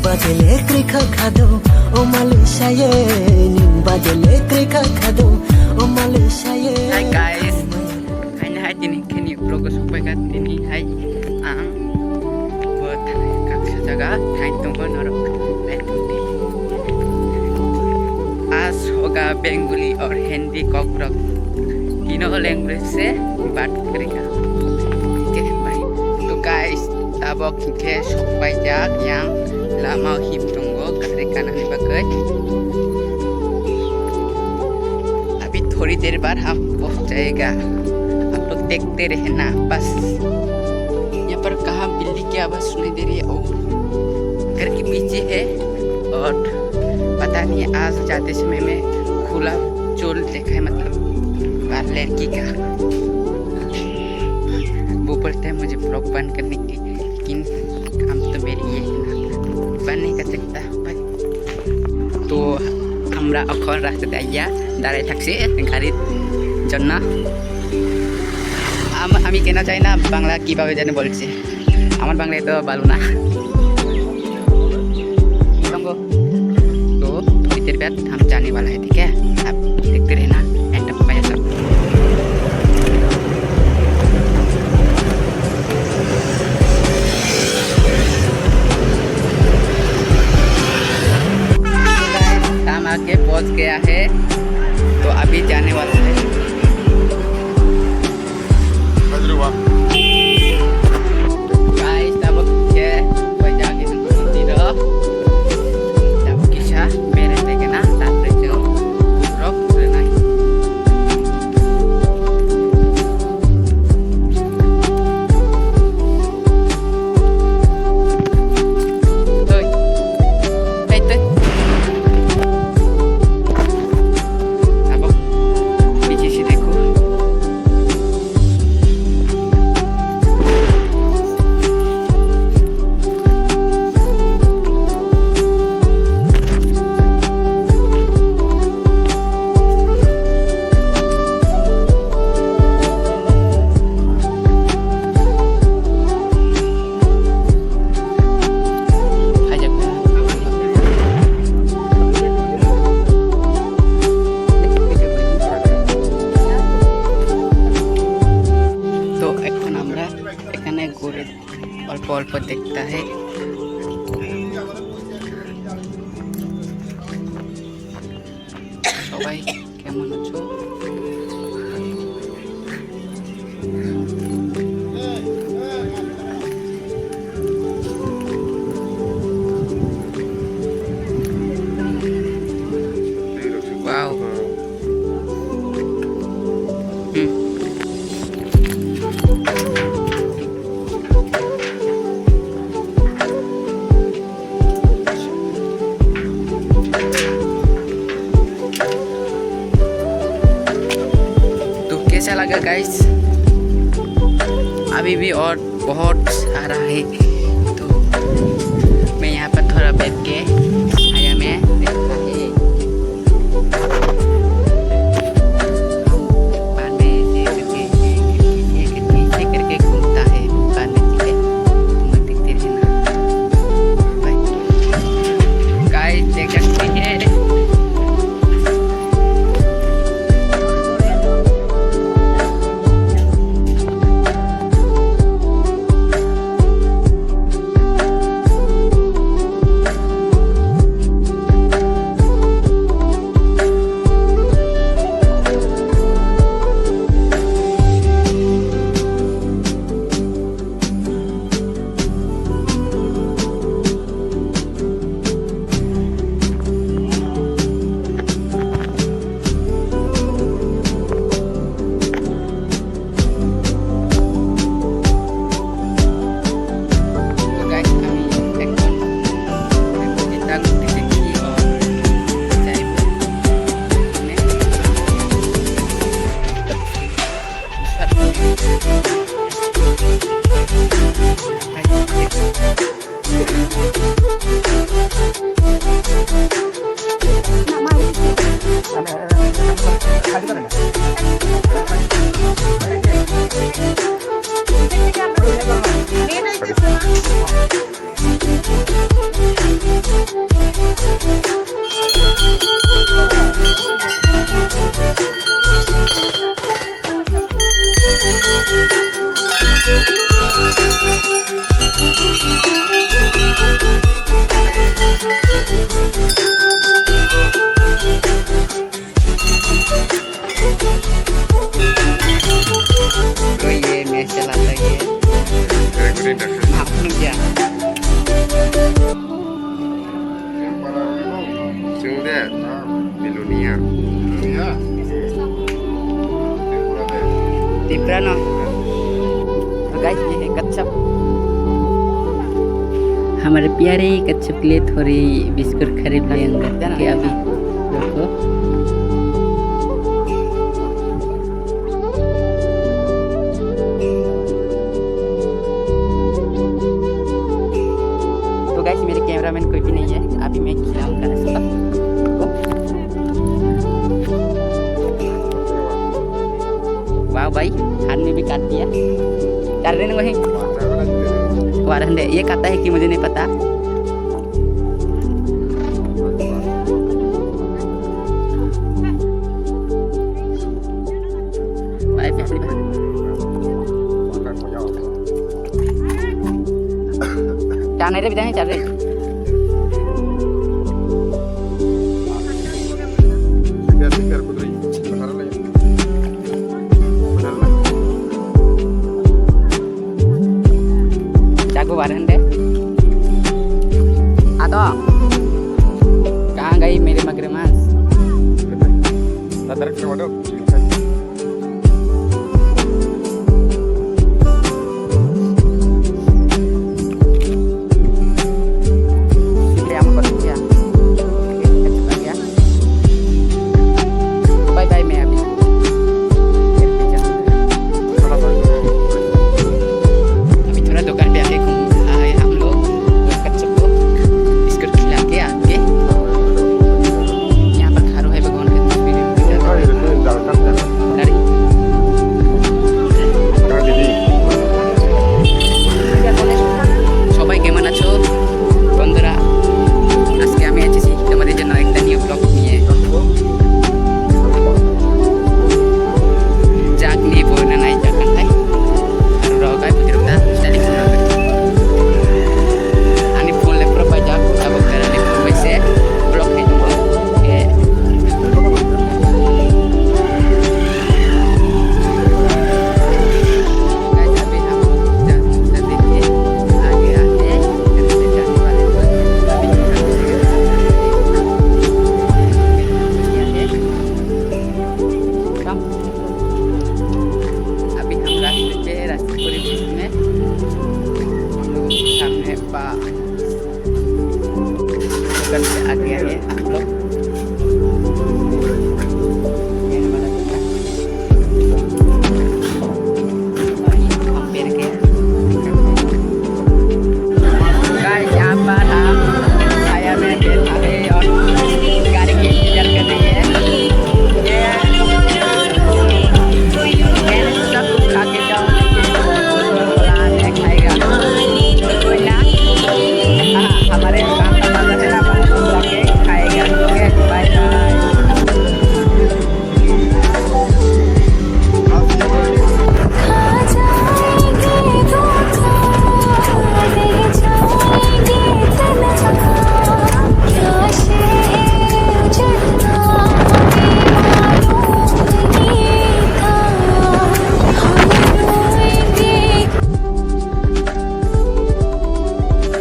bajele krika khado o Malaysia ye ning bajele krika khado o Malaysia ye. Hi guys, hai ini kini vlog sampai kat ini hai ang buat kaksa jaga hai tunggu norok आज होगा Bengali और Hindi cockroach तीनों language से बात करेगा ठीक है भाई तो guys tabok ke sok banyak yang lama tunggu karena kanan bagai अभी थोड़ी देर बाद हम पहुंच जाएगा आप लोग देखते रहना बस यहाँ पर कहाँ बिल्ली की आवाज सुनाई दे रही है ओ घर के पीछे है और पता नहीं आज जाते समय में खुला चोल देखा है मतलब बार लड़की का वो बोलते हैं मुझे ब्लॉग बंद करने की लेकिन काम तो मेरी ये है ना बंद नहीं कर सकता भाई तो আমরা এখন রাস্তাতে আইয়া দাঁড়াই থাকছি গাড়ির জন্য আমি কেনা চাই না বাংলা কিভাবে জানি বলছি আমার বাংলা তো ভালো না तो थोड़ी देर बाद हम जाने वाला है ठीक है आप देखते रहना एंड तक पाया सब हम आगे पहुंच गया है तो अभी जाने वाला है অল্প অল্প দেখতে হয় সবাই কেমন আছো ওয়াও कैसा लगा गाइस अभी भी और बहुत सारा है तो मैं यहाँ पर थोड़ा बैठ के आया मैं देखता है बाद में ऐसे करके घूमता है बाद में ठीक है तुम देखते रहना गाइस देख सकते हैं पुरानो। तो गाइस ये है कच्छप। हमारे प्यारे कच्छप के लिए थोड़ी बिस्कुट खरीद लेंगे कि अभी रुको। तो गाइस मेरे कैमरामैन कोई भी नहीं है, अभी मैं खिलाऊंगा इसको। वाह भाई, हाथ में भी काट दिया। कर रहे वही वारंडे ये कहता है कि मुझे नहीं पता। चाने रे बिदाई चाने जागो वारंडे atau kहाँ गई मेरे मगरमच्छ? बाय बाय, मैं अभी थोड़ा दुकान पे आके आए हम लोग कच्छप को बिस्कुट खिला के आके। यहाँ पर खारो है भगवान के तस्वीर সবাই কেমন আছো বন্ধুরা? আজকে আমি এসেছি তোমাদের জন্য একটা নিউ ব্লগ নিয়ে। Jak nih boleh naik jakan teh. Aduh kayak putih udah jadi kurang. Ani full lepro pajak, abang cara lepro wise blog itu. Oke. Guys, अभी हम देखिए आगे आगे कैसे जाने वाले हैं। अभी हम रास्ते पे रास्तेपुरी बीच में हम लोग सामने दुकान से आगे आए आप लोग।